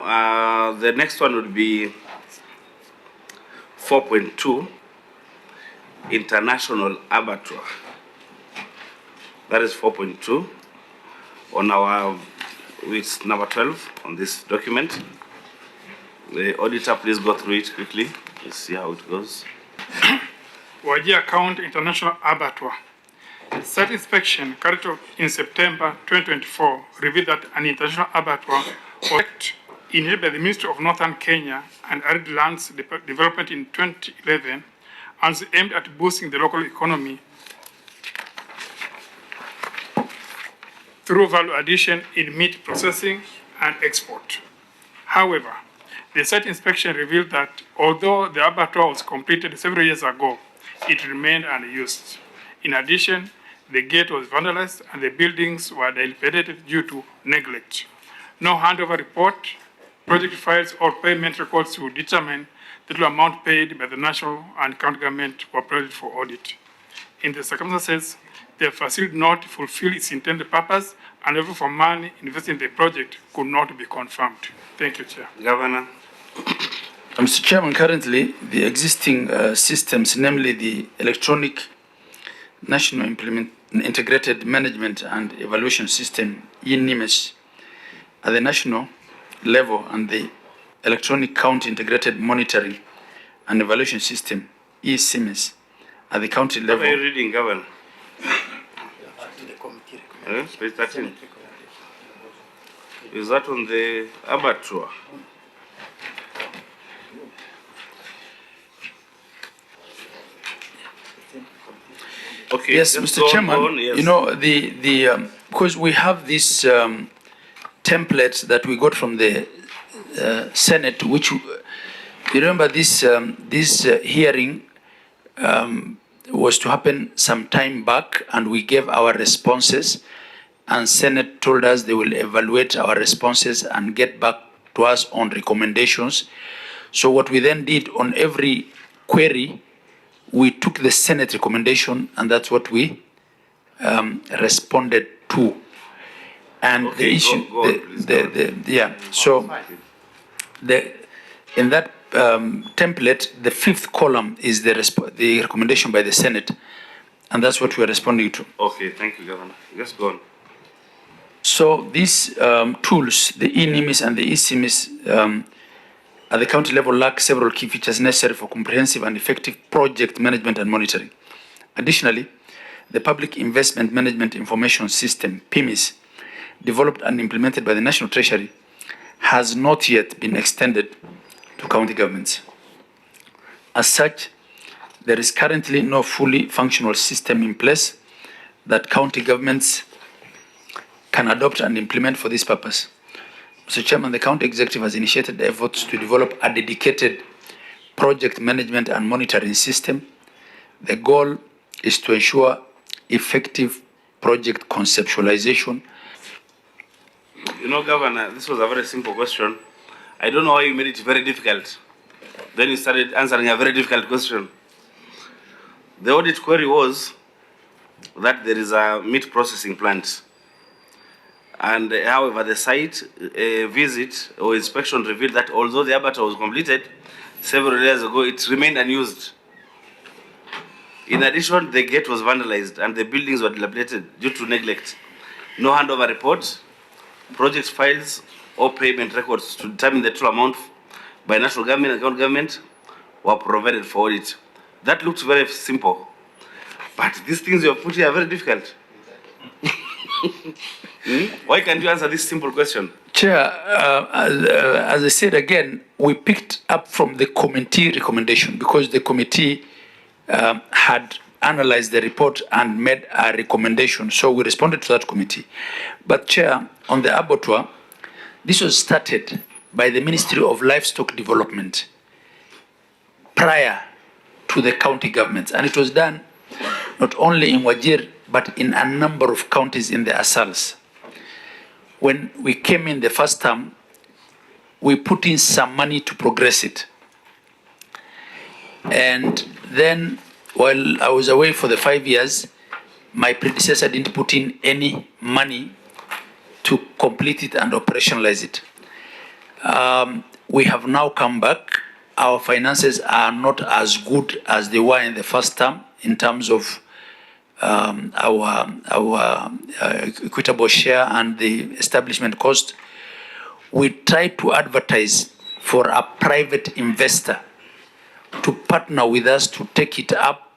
The next one would be 4.2, International Abattoir. That is 4.2 on our, it's number 12 on this document. The auditor, please go through it quickly. Let's see how it goes. Wajir County International Abattoir. Site inspection carried out in September 2024 revealed that an international abattoir was inherited by the Ministry of Northern Kenya and Arid Lands Development in 2011 and aimed at boosting the local economy through value addition in meat processing and export. However, the site inspection revealed that although the abattoir was completed several years ago, it remained unused. In addition, the gate was vandalized and the buildings were dilapidated due to neglect. No handover report, project files, or payment records to determine the total amount paid by the national and county government were provided for audit. In the circumstances, the facility did not fulfill its intended purpose, and therefore for money invested in the project could not be confirmed. Thank you, Chair. Governor. Mr. Chairman, currently the existing systems, namely the electronic National Integrated Management and Evaluation System, (NIMES), at the national level, and the Electronic County Integrated Monitoring and Evaluation System, (ECMS), at the county level. What are you reading, Governor? Page 13. Is that on the abattoir? Okay, yes, Mr. Chairman, yes. You know, because we have this template that we got from the Senate, which, you remember this, hearing was to happen some time back, and we gave our responses, and Senate told us they will evaluate our responses and get back to us on recommendations. So what we then did on every query, we took the Senate recommendation, and that's what we responded to. And okay, the issue, so in that template, the fifth column is the recommendation by the Senate, and that's what we are responding to. Okay, thank you, Governor. Just go on. So these tools, the eNIMES and the eCMS, at the county level lack several key features necessary for comprehensive and effective project management and monitoring. Additionally, the Public Investment Management Information System, PIMIS, developed and implemented by the National Treasury, has not yet been extended to county governments. As such, there is currently no fully functional system in place that county governments can adopt and implement for this purpose. Mr. Chairman, the county executive has initiated efforts to develop a dedicated project management and monitoring system. The goal is to ensure effective project conceptualization. You know, Governor, this was a very simple question. I don't know why you made it very difficult. Then you started answering a very difficult question. The audit query was that there is a meat processing plant. And however, the site visit or inspection revealed that although the abattoir was completed several years ago, it remained unused. In addition, the gate was vandalized and the buildings were dilapidated due to neglect. No handover report, project files, or payment records to determine the total amount by national government and county government were provided for audit. That looked very simple, but these things you have put here are very difficult. Why can't you answer this simple question? Chair, as I said again, we picked up from the committee recommendation because the committee had analyzed the report and made a recommendation. So we responded to that committee. But Chair, on the abattoir, this was started by the Ministry of Livestock Development prior to the county governments. And it was done not only in Wajir, but in a number of counties in the Asals. When we came in the first term, we put in some money to progress it. And then, while I was away for the 5 years, my predecessor didn't put in any money to complete it and operationalize it. We have now come back. Our finances are not as good as they were in the first term in terms of our equitable share and the establishment cost. We try to advertise for a private investor to partner with us to take it up,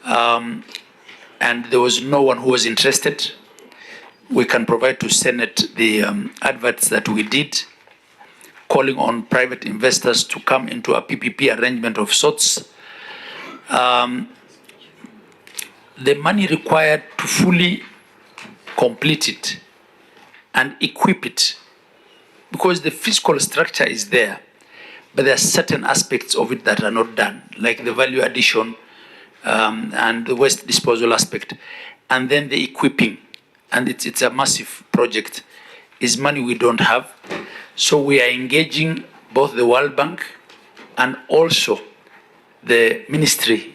and there was no one who was interested. We can provide to Senate the adverts that we did, calling on private investors to come into a PPP arrangement of sorts. The money required to fully complete it and equip it, because the fiscal structure is there, but there are certain aspects of it that are not done, like the value addition and the waste disposal aspect, and then the equipping. And it's a massive project, is money we don't have. So we are engaging both the World Bank and also the Ministry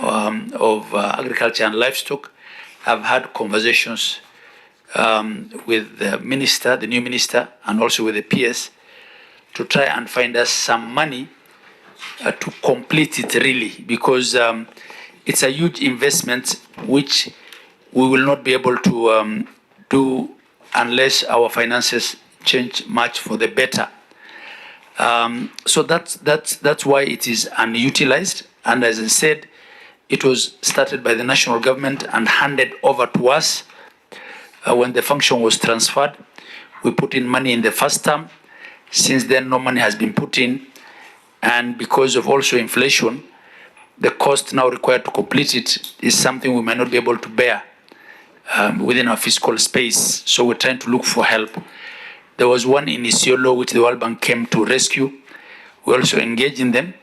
of Agriculture and Livestock. I've had conversations with the minister, the new minister, and also with the PS to try and find us some money to complete it really, because it's a huge investment which we will not be able to do unless our finances change much for the better. So that's why it is unutilized. And as I said, it was started by the national government and handed over to us when the function was transferred. We put in money in the first term. Since then, no money has been put in. And because of also inflation, the cost now required to complete it is something we might not be able to bear within our fiscal space. So we're trying to look for help. There was one in Isiolo which the World Bank came to rescue. We also engaged in them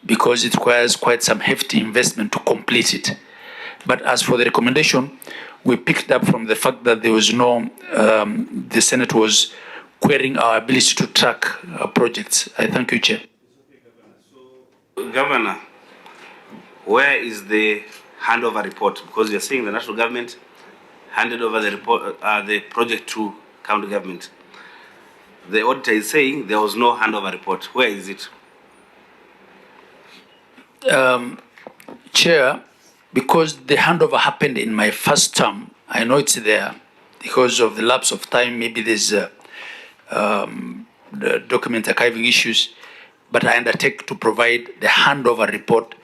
because it requires quite some hefty investment to complete it. But as for the recommendation, we picked up from the fact that there was no, the Senate was querying our ability to track projects. I thank you, Chair. Governor, where is the handover report? Because you're saying the national government handed over the report, the project to county government. The auditor is saying there was no handover report. Where is it? Chair, because the handover happened in my first term, I know it's there. Because of the lapse of time, maybe there's the document archiving issues, but I undertake to provide the handover report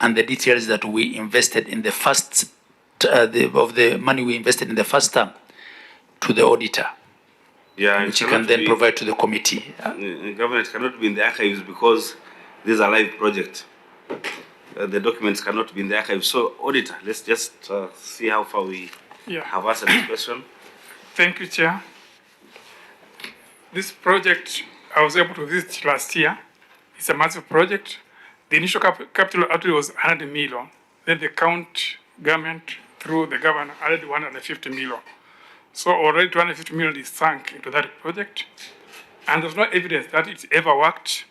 and the details that we invested in the first, of the money we invested in the first term to the auditor, which you can then provide to the committee. Government cannot be in the archives because these are live projects. The documents cannot be in the archives. So, auditor, let's just see how far we have answered this question. Thank you, Chair. This project I was able to visit last year. It's a massive project. The initial capital outlay was 100 million. Then the county government, through the governor, added 150 million. So already 250 million is sunk into that project. And there's no evidence that it's ever worked.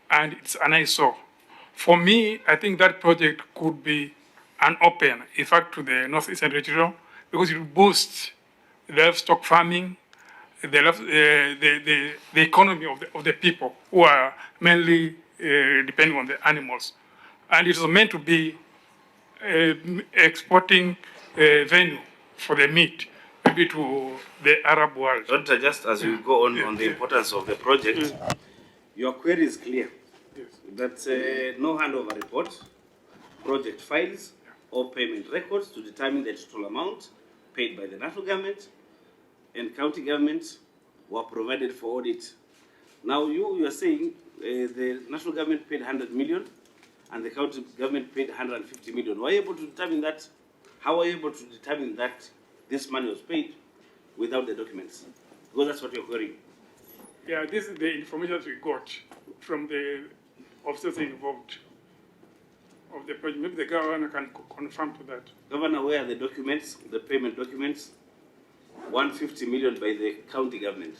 And it's an eyesore. For me, I think that project could be an open, in fact, to the Northeastern region, because it will boost livestock farming, the economy of the people who are mainly depending on the animals. And it was meant to be exporting venue for the meat, maybe to the Arab world. Doctor, just as you go on the importance of the project, your query is clear. That no handover report, project files, or payment records to determine the total amount paid by the national government and county governments were provided for audit. Now you are saying the national government paid 100 million and the county government paid 150 million. Were you able to determine that? How were you able to determine that this money was paid without the documents? Because that's what you're querying. Yeah, this is the information that we got from the officers involved of the project. Maybe the governor can confirm to that. Governor, where are the documents, the payment documents? 150 million by the county government.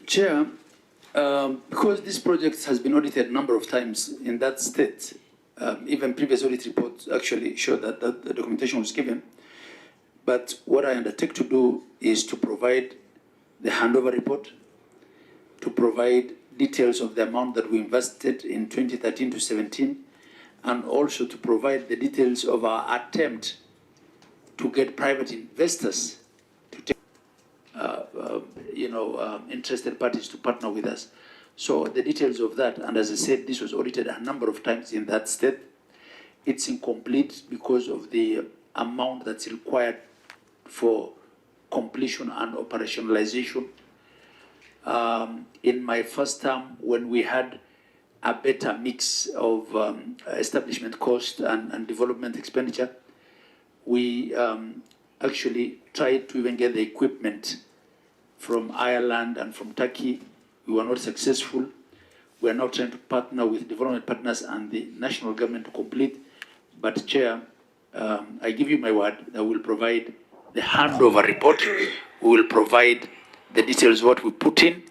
Chair, because this project has been audited a number of times in that state, even previous audit reports actually show that the documentation was given. But what I undertake to do is to provide the handover report, to provide details of the amount that we invested in 2013 to 17, and also to provide the details of our attempt to get private investors to take, interested parties to partner with us. So the details of that, and as I said, this was audited a number of times in that state. It's incomplete because of the amount that's required for completion and operationalization. In my first term, when we had a better mix of establishment cost and development expenditure, we actually tried to even get the equipment from Ireland and from Turkey. We were not successful. We are now trying to partner with development partners and the national government to complete. But Chair, I give you my word that we'll provide the handover report. We will provide the details of what we put in,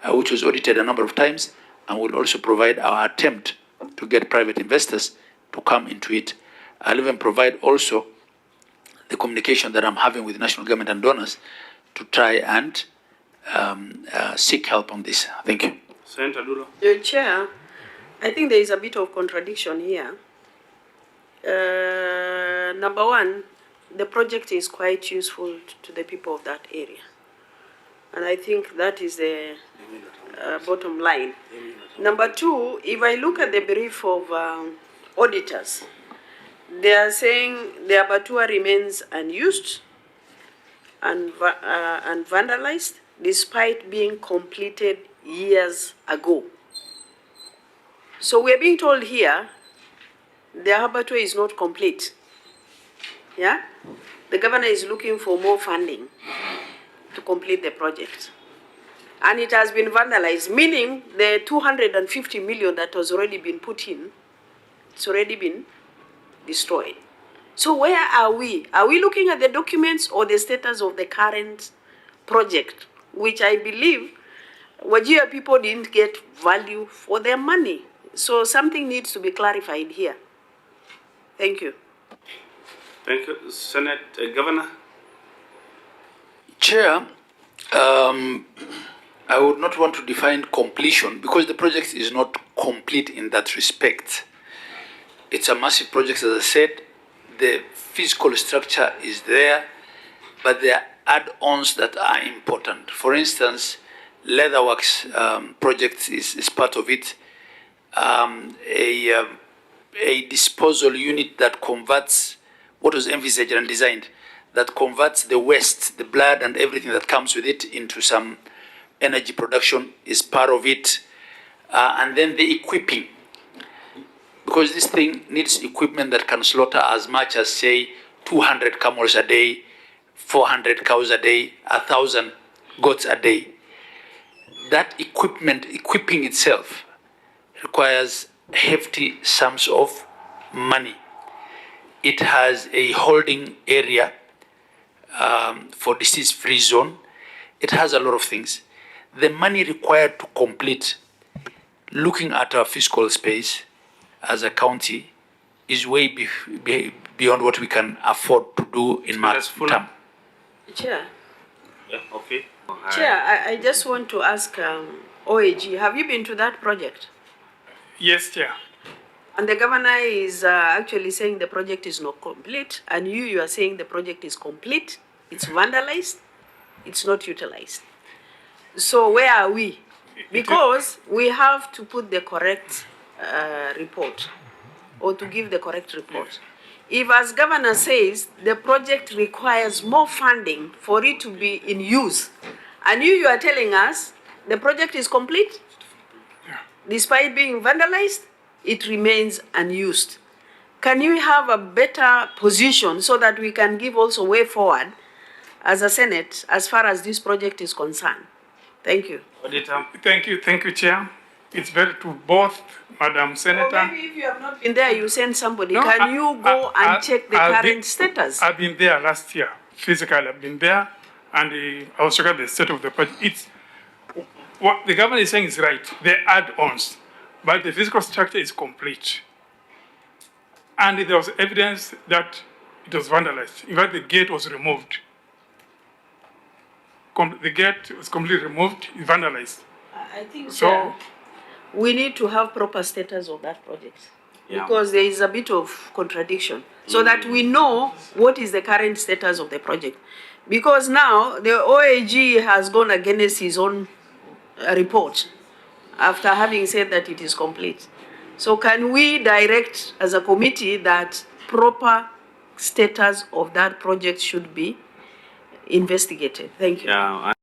which was audited a number of times, and we'll also provide our attempt to get private investors to come into it. I'll even provide also the communication that I'm having with national government and donors to try and seek help on this. Thank you. Senator Dulo. Your Chair, I think there is a bit of contradiction here. Number one, the project is quite useful to the people of that area. And I think that is the bottom line. Number two, if I look at the brief of auditors, they are saying the abattoir remains unused and vandalized despite being completed years ago. So we're being told here the abattoir is not complete. Yeah? The governor is looking for more funding to complete the project. And it has been vandalized, meaning the 250 million that has already been put in, it's already been destroyed. So where are we? Are we looking at the documents or the status of the current project, which I believe Wajir people didn't get value for their money. So something needs to be clarified here. Thank you. Thank you. Senate Governor. Chair, I would not want to define completion because the project is not complete in that respect. It's a massive project, as I said. The physical structure is there, but there are add-ons that are important. For instance, Leatherworks project is part of it. A disposal unit that converts what was envisaged and designed, that converts the waste, the blood and everything that comes with it into some energy production is part of it. And then the equipping, because this thing needs equipment that can slaughter as much as, say, 200 camels a day, 400 cows a day, 1,000 goats a day. That equipment, equipping itself, requires hefty sums of money. It has a holding area for disease-free zone. It has a lot of things. The money required to complete, looking at our fiscal space as a county, is way beyond what we can afford to do in my term. Chair. Yeah, okay. Chair, I just want to ask OAG, have you been to that project? Yes, Chair. And the governor is actually saying the project is not complete, and you are saying the project is complete, it's vandalized, it's not utilized. So where are we? Because we have to put the correct report, or to give the correct report. If, as governor says, the project requires more funding for it to be in use, and you are telling us the project is complete, despite being vandalized, it remains unused. Can you have a better position so that we can give also way forward as a Senate as far as this project is concerned? Thank you. Auditor. Thank you, Chair. It's very to both, Madam Senator. Or maybe if you have not been there, you send somebody. Can you go and check the current status? I've been there last year. Physically, I've been there, and I was checking at the state of the project. It's what the government is saying is right. They add-ons, but the physical structure is complete. And there was evidence that it was vandalized. In fact, the gate was removed. The gate was completely removed, vandalized. I think So we need to have proper status of that project. Yeah. Because there is a bit of contradiction, so that we know what is the current status of the project. Because now the OAG has gone against his own report after having said that it is complete. So can we direct as a committee that proper status of that project should be investigated? Thank you. Yeah.